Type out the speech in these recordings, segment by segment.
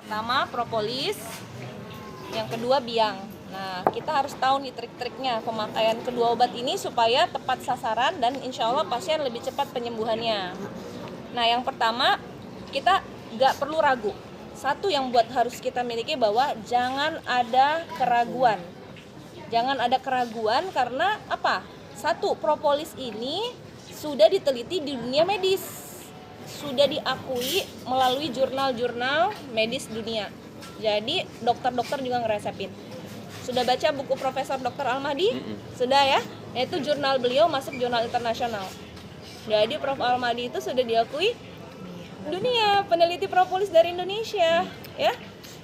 Pertama propolis, yang kedua biang. Nah, kita harus tahu nih trik-triknya pemakaian kedua obat ini supaya tepat sasaran dan insya Allah pasien lebih cepat penyembuhannya. Nah, yang pertama kita nggak perlu ragu. Satu yang buat harus kita miliki bahwa jangan ada keraguan. Jangan ada keraguan karena apa? Satu, propolis ini sudah diteliti di dunia medis. Sudah diakui melalui jurnal-jurnal medis dunia. Jadi dokter-dokter juga ngeresepin. Sudah baca buku Profesor Dr. Al-Mahdi? Sudah ya? Itu jurnal beliau masuk jurnal internasional. Jadi Prof. Al-Mahdi itu sudah diakui dunia, peneliti propolis dari Indonesia, ya.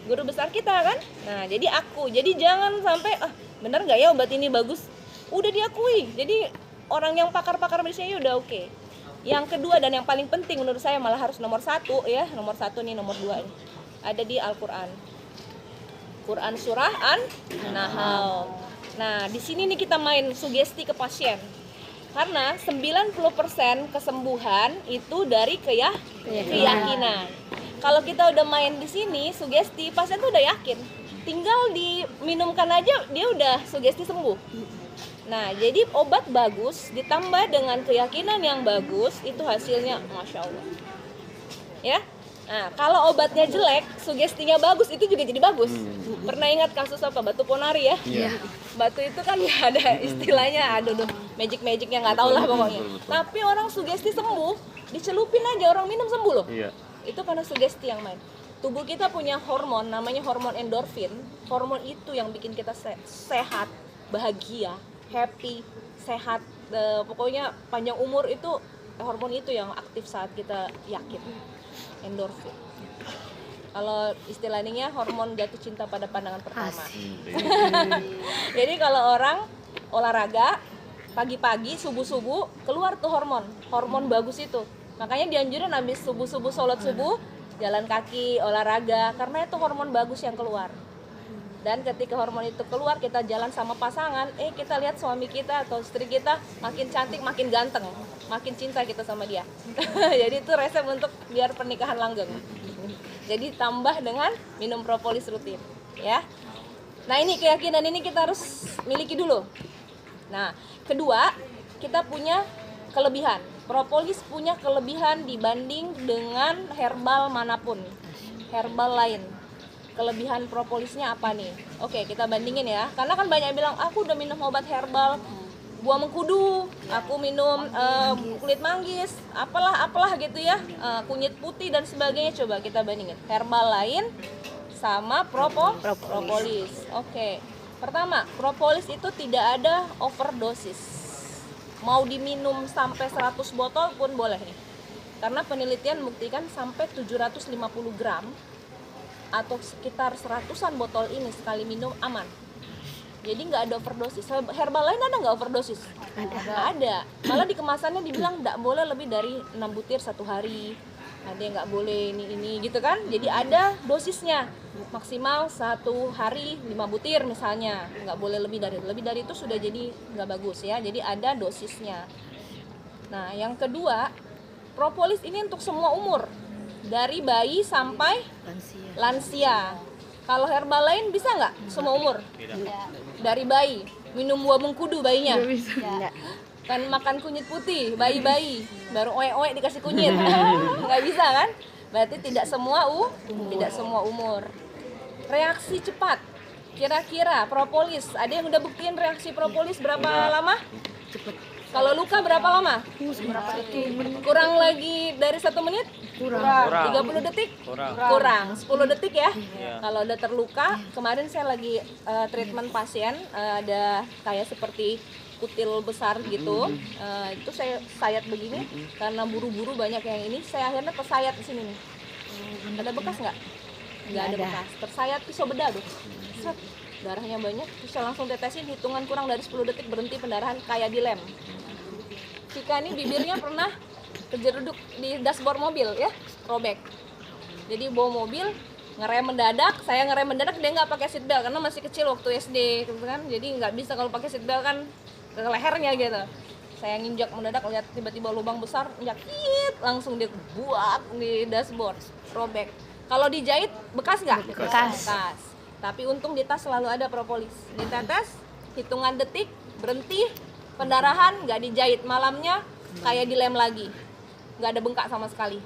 Guru besar kita kan? Nah, jadi jadi jangan sampai bener nggak ya obat ini bagus? Udah diakui. Jadi orang yang pakar-pakar medisnya udah oke. Yang kedua dan yang paling penting menurut saya malah harus nomor 1 ya, nomor 1 nih, nomor 2 nih. Ada di Al-Qur'an. Quran surah An-Nahl. Nah, di sini nih kita main sugesti ke pasien. Karena 90% kesembuhan itu dari keyakinan. Kalau kita udah main di sini sugesti, pasien tuh udah yakin. Tinggal diminumkan aja dia udah sugesti sembuh. Nah, jadi obat bagus ditambah dengan keyakinan yang bagus itu hasilnya Masya Allah. Ya. Nah, kalau obatnya jelek, sugestinya bagus, itu juga jadi bagus. Pernah ingat kasus apa? Batu ponari ya? Iya. Batu itu kan ya ada istilahnya, aduh magic-magicnya nggak tahu lah pokoknya. Tapi orang sugesti sembuh, dicelupin aja orang minum sembuh loh. Iya. Itu karena sugesti yang main. Tubuh kita punya hormon, namanya hormon endorfin. Hormon itu yang bikin kita sehat, bahagia, happy, sehat. Pokoknya panjang umur itu hormon itu yang aktif saat kita yakin. Endorfin. Kalau istilahnya hormon jatuh cinta pada pandangan pertama. Jadi kalau orang olahraga pagi-pagi subuh-subuh keluar tuh hormon bagus itu. Makanya dianjurin habis subuh-subuh sholat subuh jalan kaki, olahraga karena itu hormon bagus yang keluar. Dan ketika hormon itu keluar kita jalan sama pasangan, kita lihat suami kita atau istri kita makin cantik, makin ganteng, makin cinta kita sama dia. Jadi itu resep untuk biar pernikahan langgeng. Jadi tambah dengan minum propolis rutin, ya. Nah, ini keyakinan ini kita harus miliki dulu. Nah, kedua, kita punya kelebihan. Propolis punya kelebihan dibanding dengan herbal manapun. Herbal lain. Kelebihan propolisnya apa nih? Oke, kita bandingin ya. Karena kan banyak yang bilang, aku udah minum obat herbal buah mengkudu, aku minum kulit manggis, apalah gitu ya, kunyit putih dan sebagainya. Coba kita bandingin herbal lain sama propolis. Oke. Pertama, propolis itu tidak ada overdosis. Mau diminum sampai 100 botol pun boleh nih. Karena penelitian membuktikan sampai 750 gram atau sekitar 100-an botol ini sekali minum aman. Jadi nggak ada overdosis. Herbal lain ada nggak overdosis? Ada. Malah di kemasannya dibilang nggak boleh lebih dari 6 butir satu hari. Ada yang nggak boleh ini gitu kan. Jadi ada dosisnya. Maksimal satu hari 5 butir misalnya. Nggak boleh lebih dari itu sudah jadi nggak bagus ya. Jadi ada dosisnya. Nah, yang kedua, propolis ini untuk semua umur. Dari bayi sampai lansia. Kalau herbal lain bisa nggak semua umur? Dari bayi minum buah mengkudu bayinya, kan makan kunyit putih bayi baru oe dikasih kunyit, nggak bisa kan? Berarti tidak semua umur. Reaksi cepat. Kira-kira propolis ada yang udah buktiin reaksi propolis berapa lama? Kalau luka berapa lama? Kurang lagi dari 1 menit? Kurang. 30 detik? Kurang. 10 detik ya? Kalau udah terluka, kemarin saya lagi treatment pasien, ada kayak seperti kutil besar gitu. Itu saya sayat begini, karena buru-buru banyak yang ini, saya akhirnya tersayat di sini nih. Ada bekas nggak? Nggak ada bekas. Tersayat pisau bedah tuh. Set. Darahnya banyak, terus saya langsung tetesin, hitungan kurang dari 10 detik berhenti pendarahan kayak dilem. Cika ini bibirnya pernah kejeruduk di dashboard mobil ya, robek. Jadi bawa mobil, saya ngerem mendadak, dia nggak pakai seatbelt karena masih kecil waktu SD gitu kan. Jadi nggak bisa kalau pakai seatbelt kan ke lehernya gitu. Saya nginjak mendadak, lihat tiba-tiba lubang besar, injak, langsung dia buat di dashboard, robek. Kalau dijahit bekas nggak? Bekas. Tapi untung di tas selalu ada propolis. Ditetes, hitungan detik, berhenti, pendarahan, nggak dijahit. Malamnya kayak dilem lagi, nggak ada bengkak sama sekali.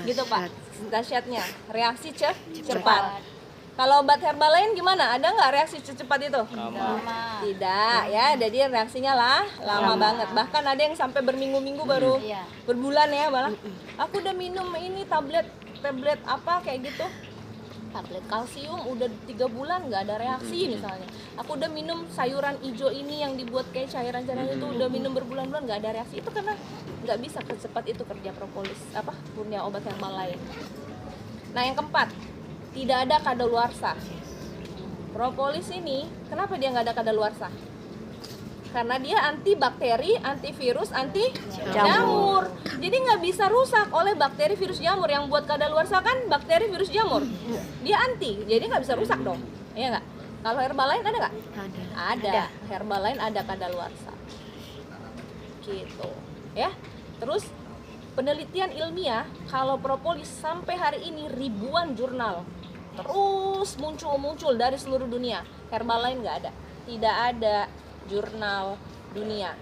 Gitu Pak, dahsyatnya. Reaksi cepat. Kalau obat herbal lain gimana? Ada nggak reaksi cepat itu? Lama. Tidak ya, jadi reaksinya lama banget. Bahkan ada yang sampai berminggu-minggu baru Iya. berbulan ya malah. Aku udah minum ini tablet apa kayak gitu. Tablet kalsium udah 3 bulan nggak ada reaksi misalnya. Aku udah minum sayuran hijau ini yang dibuat kayak cairan-cairan itu udah minum berbulan-bulan nggak ada reaksi. Itu karena nggak bisa secepat itu kerja propolis punya obat herbal lain. Nah yang keempat, tidak ada kadaluarsa. Propolis ini kenapa dia nggak ada kadaluarsa? Karena dia anti bakteri, antivirus, anti jamur. Jadi nggak bisa rusak oleh bakteri, virus, jamur. Yang buat kadaluarsa kan bakteri, virus, jamur. Dia anti, jadi nggak bisa rusak dong. Iya nggak? Kalau herbal lain ada nggak? Ada. Herbal lain ada kadaluarsa. Gitu. Ya. Terus penelitian ilmiah kalau propolis sampai hari ini ribuan jurnal terus muncul dari seluruh dunia. Herbal lain nggak ada. Tidak ada jurnal dunia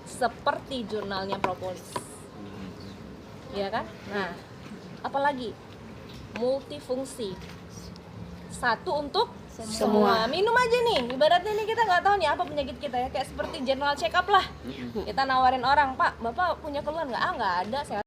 seperti jurnalnya propolis, ya kan? Nah, apalagi multifungsi, satu untuk semua. Minum aja nih, ibaratnya nih kita nggak tahu nih apa penyakit kita ya, kayak seperti general check up lah. Kita nawarin orang, Pak, Bapak punya keluhan nggak? Nggak ada, saya